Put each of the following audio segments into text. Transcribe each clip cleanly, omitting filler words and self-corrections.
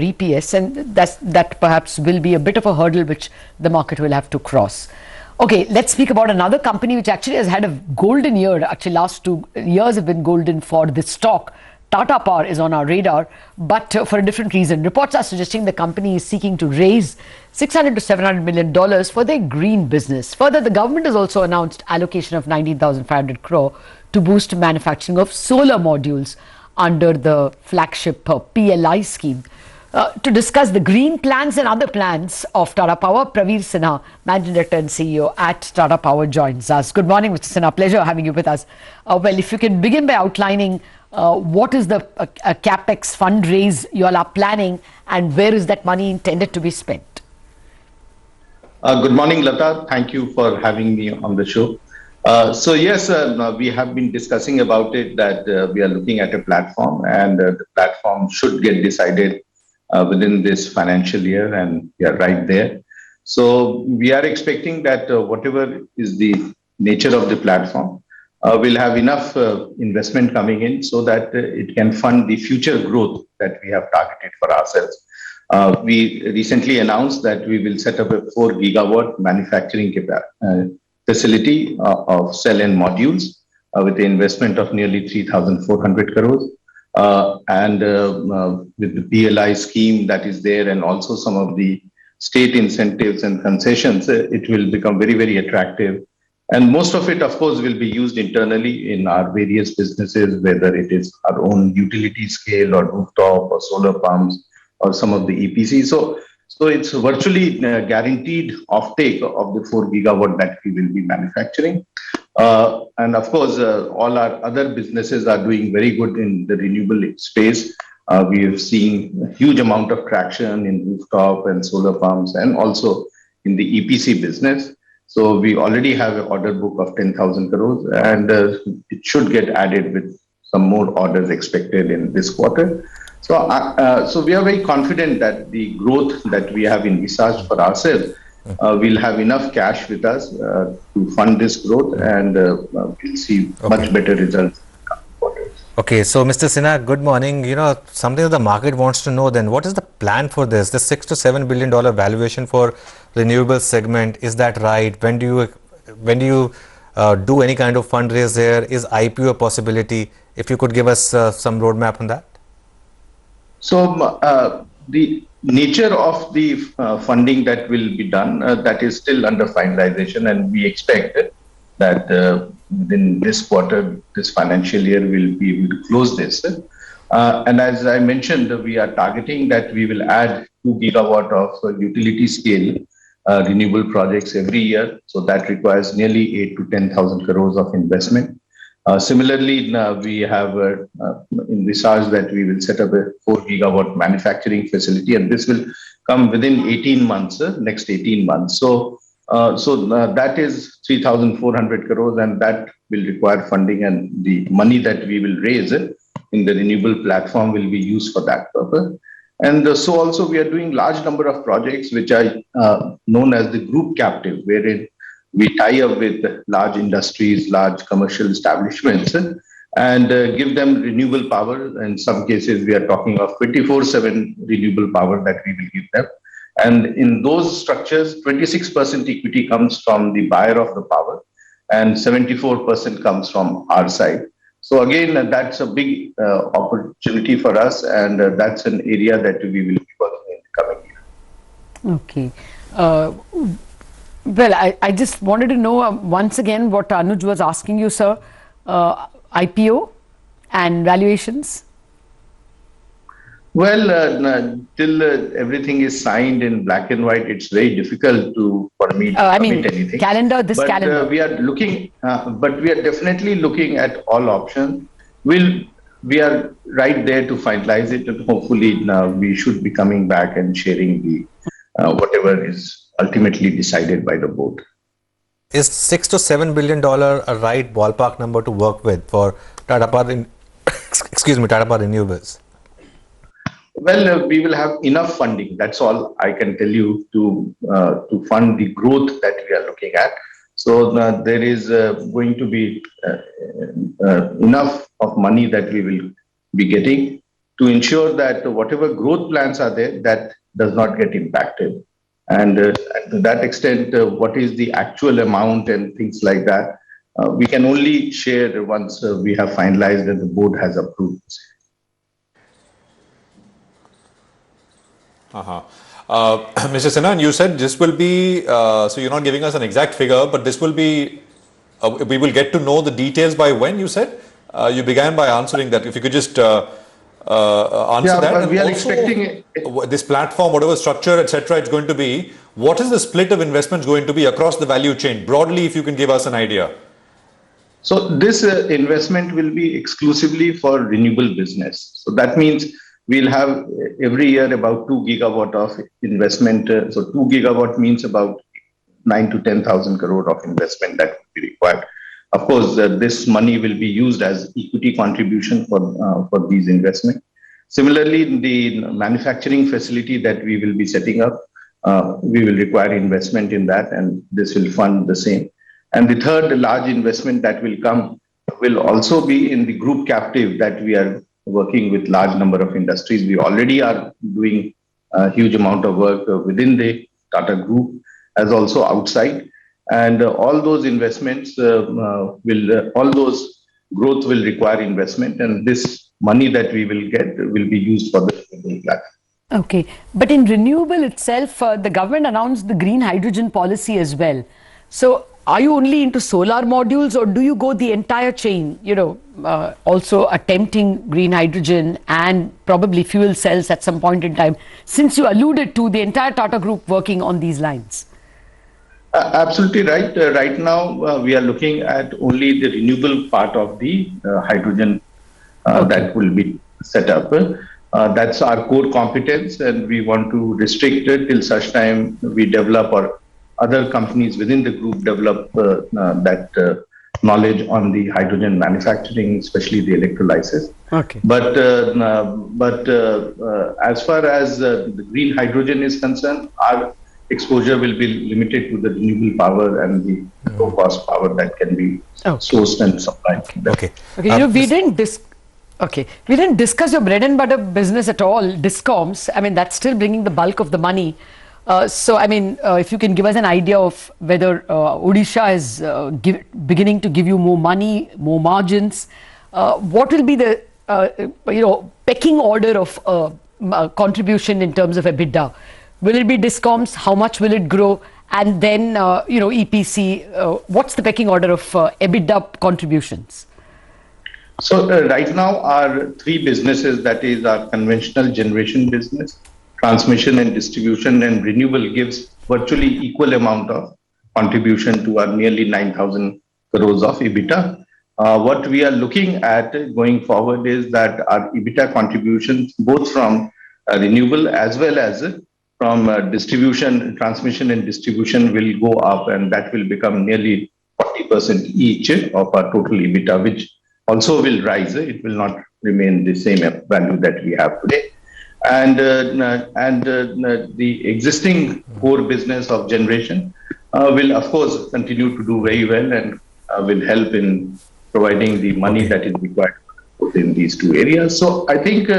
EPS, and that perhaps will be a bit of a hurdle which the market will have to cross. Okay, let's speak about another company which actually has had a golden year. Actually, last 2 years have been golden for this stock. Tata Power is on our radar, but for a different reason. Reports are suggesting the company is seeking to raise $600 to $700 million for their green business. Further, the government has also announced allocation of 19,500 crore to boost manufacturing of solar modules under the flagship PLI scheme. To discuss the green plans and other plans of Tata Power, Praveer Sinha, Managing Director and CEO at Tata Power, joins us. Good morning, Mr. Sinha. Pleasure having you with us. Well, if you can begin by outlining what is the capex fundraise you all are planning and where is that money intended to be spent? Good morning, Lata. Thank you for having me on the show. So yes, we have been discussing about it that we are looking at a platform, and the platform should get decided within this financial year, and we are right there. So we are expecting that whatever is the nature of the platform will have enough investment coming in so that it can fund the future growth that we have targeted for ourselves. We recently announced that we will set up a 4 gigawatt manufacturing facility of cell and modules with an investment of nearly 3,400 crores. And with the PLI scheme that is there, and also some of the state incentives and concessions, it will become very, very attractive. And most of it, of course, will be used internally in our various businesses, whether it is our own utility scale or rooftop or solar pumps or some of the EPC. So it's virtually guaranteed offtake of the 4 gigawatt that we will be manufacturing. And of course, all our other businesses are doing very good in the renewable space. We have seen a huge amount of traction in rooftop and solar pumps, and also in the EPC business. So we already have an order book of 10,000 crores, and it should get added with some more orders expected in this quarter. So we are very confident that the growth that we have envisaged for ourselves, we'll have enough cash with us to fund this growth, and we'll see much better results. Okay, so Mr. Sinha, good morning. You know, something that the market wants to know then, what is the plan for this? The $6 to $7 billion valuation for renewable segment, is that right? When do you do any kind of fundraise there? Is IPO a possibility? If you could give us some roadmap on that. So the nature of the funding that will be done, that is still under finalization, and we expect that within this quarter, this financial year, we'll be able to close this. And as I mentioned, we are targeting that we will add 2 gigawatt of utility scale renewable projects every year. So that requires nearly 8 to 10,000 crores of investment. Similarly, we have envisaged that we will set up a 4 gigawatt manufacturing facility, and this will come within 18 months, next 18 months. So that is 3,400 crores, and that will require funding, and the money that we will raise in the renewable platform will be used for that purpose. And so also we are doing large number of projects which are known as the group captive, wherein we tie up with large industries, large commercial establishments, and give them renewable power. In some cases, we are talking of 24/7 renewable power that we will give them. And in those structures, 26% equity comes from the buyer of the power, and 74% comes from our side. So again, that's a big opportunity for us, and that's an area that we will be working in the coming year. Okay. Well, I just wanted to know once again what Anuj was asking you, sir. IPO and valuations? Well, till everything is signed in black and white, it's very difficult for me to commit anything. Calendar. We are looking, but we are definitely looking at all options. We are right there to finalize it, and hopefully we should be coming back and sharing the whatever is ultimately decided by the board. Is $6 to $7 billion a right ballpark number to work with for Tata Power Tata Power Renewables? Well, we will have enough funding. That's all I can tell you to fund the growth that we are looking at. So there is going to be enough of money that we will be getting to ensure that whatever growth plans are there, that does not get impacted. And to that extent, what is the actual amount and things like that, we can only share once we have finalized and the board has approved. Mr. Sinha, and you said this will be, so you're not giving us an exact figure, but this will be, we will get to know the details by when, you said? You began by answering that. If you could just answer that. But and we are also, expecting this platform, whatever structure, etc., it's going to be, what is the split of investments going to be across the value chain? Broadly, if you can give us an idea. So this investment will be exclusively for renewable business. So that means we'll have every year about 2 gigawatt of investment. So 2 gigawatt means about 9 to 10,000 crore of investment that will be required. Of course, this money will be used as equity contribution for these investments. Similarly, the manufacturing facility that we will be setting up, we will require investment in that, and this will fund the same. And the third large investment that will come will also be in the group captive that we are working with large number of industries. We already are doing a huge amount of work within the Tata Group as also outside. And all those investments all those growth will require investment. And this money that we will get will be used for the platform. Okay. But in renewable itself, the government announced the green hydrogen policy as well. So are you only into solar modules, or do you go the entire chain, also attempting green hydrogen and probably fuel cells at some point in time, since you alluded to the entire Tata Group working on these lines? Absolutely right. Right now, we are looking at only the renewable part of the hydrogen that will be set up. That's our core competence, and we want to restrict it till such time we develop, or other companies within the group develop that knowledge on the hydrogen manufacturing, especially the electrolysis. Okay. But as far as the green hydrogen is concerned, our exposure will be limited to the renewable power and the low-cost power that can be sourced and supplied. Okay. We didn't discuss your bread and butter business at all, Discoms. I mean, that's still bringing the bulk of the money. If you can give us an idea of whether Odisha is beginning to give you more money, more margins, what will be the pecking order of contribution in terms of EBITDA? Will it be Discoms? How much will it grow? And then EPC. What's the pecking order of EBITDA contributions? So right now, our three businesses, that is our conventional generation business, transmission and distribution, and renewable, gives virtually equal amount of contribution to our nearly 9,000 crores of EBITDA. What we are looking at going forward is that our EBITDA contributions, both from renewable as well as from distribution, transmission and distribution, will go up, and that will become nearly 40% each of our total EBITDA, which also will rise. It will not remain the same value that we have today. And the existing core business of generation will, of course, continue to do very well and will help in providing the money that is required in these two areas. So I think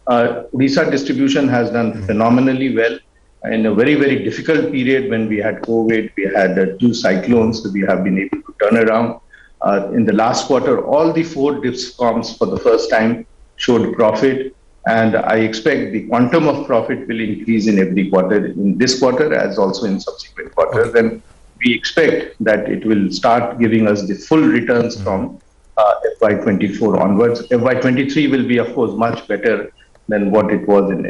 Odisha distribution has done phenomenally well in a very, very difficult period when we had COVID, we had two cyclones. We have been able to turn around. In the last quarter, all the four Discoms for the first time showed profit. And I expect the quantum of profit will increase in every quarter, in this quarter as also in subsequent quarters. And we expect that it will start giving us the full returns from FY24 onwards. FY23 will be, of course, much better than what it was in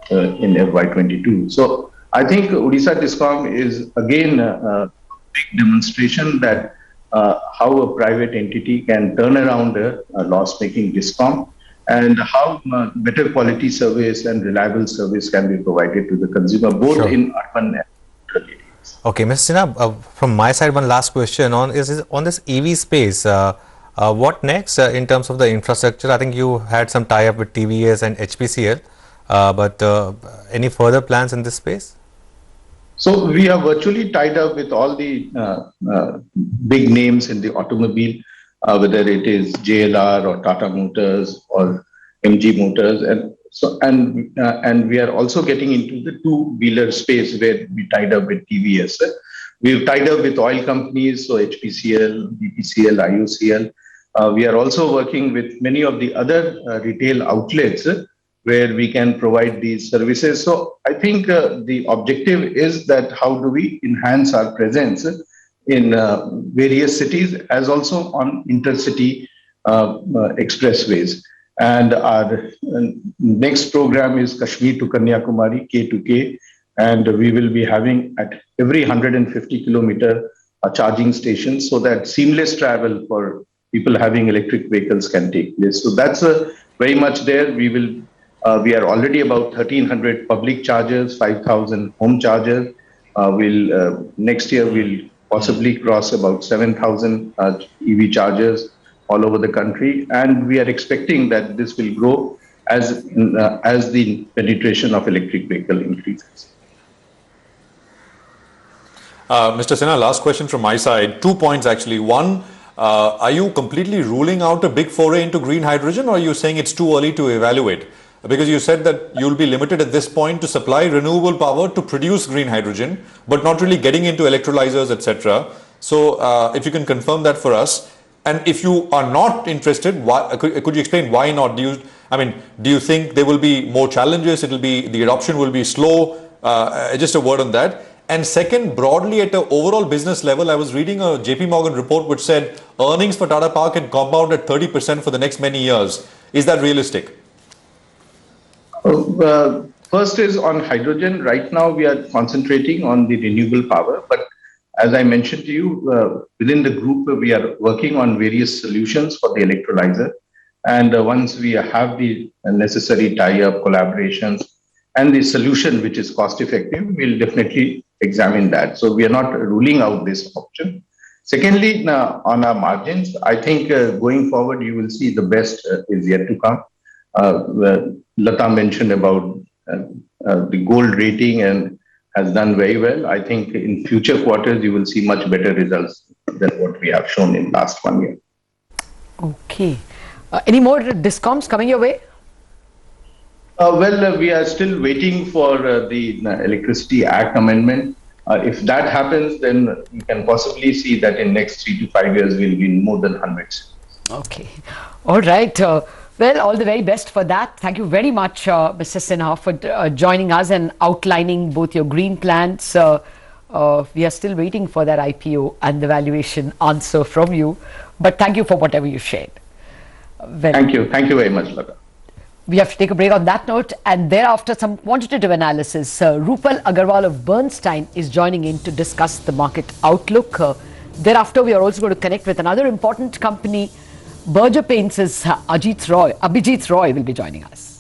FY22. So I think Odisha Discom is again a big demonstration that how a private entity can turn around a loss-making Discom, and how better quality service and reliable service can be provided to the consumer, both in urban and rural areas. Okay, Mr. Sinha, from my side, one last question on this EV space. What next in terms of the infrastructure? I think you had some tie-up with TVS and HPCL, but any further plans in this space? So we are virtually tied up with all the big names in the automobile, whether it is JLR or Tata Motors or MG Motors, and And we are also getting into the two-wheeler space where we tied up with TVS. We've tied up with oil companies, so HPCL, BPCL, IOCL. We are also working with many of the other retail outlets where we can provide these services. So I think the objective is that how do we enhance our presence in various cities as also on intercity expressways. And our next program is Kashmir to Kanyakumari, K to K, and we will be having at every 150 kilometer a charging station so that seamless travel for people having electric vehicles can take place. So that's very much there. We are already about 1,300 public chargers, 5,000 home chargers. Next year we'll possibly cross about 7,000 EV chargers all over the country, and we are expecting that this will grow as the penetration of electric vehicle increases. Mr. Sinha, last question from my side. 2 points actually. One, are you completely ruling out a big foray into green hydrogen, or are you saying it's too early to evaluate? Because you said that you'll be limited at this point to supply renewable power to produce green hydrogen, but not really getting into electrolyzers, etc. So if you can confirm that for us. And if you are not interested, why, could you explain why not? Do you think there will be more challenges? The adoption will be slow? Just a word on that. And second, broadly at an overall business level, I was reading a JP Morgan report which said earnings for Tata Power can compound at 30% for the next many years. Is that realistic? First is on hydrogen. Right now we are concentrating on the renewable power, but as I mentioned to you, within the group, we are working on various solutions for the electrolyzer. And once we have the necessary tie-up collaborations and the solution which is cost effective, we'll definitely examine that. So we are not ruling out this option. Secondly, on our margins, I think going forward, you will see the best is yet to come. Lata mentioned about the gold rating and has done very well. I think in future quarters, you will see much better results than what we have shown in last 1 year. Okay. Any more discoms coming your way? We are still waiting for the Electricity Act amendment. If that happens, then we can possibly see that in next 3 to 5 years, we'll be in more than 100. Okay. All right. Well, all the very best for that. Thank you very much, Mr. Sinha, for joining us and outlining both your green plans. We are still waiting for that IPO and the valuation answer from you. But thank you for whatever you shared. Well, thank you. Thank you very much, Lata. We have to take a break on that note, and thereafter some quantitative analysis. Rupal Agarwal of Bernstein is joining in to discuss the market outlook. Thereafter, we are also going to connect with another important company, Berger Paints' Abhijit Roy will be joining us.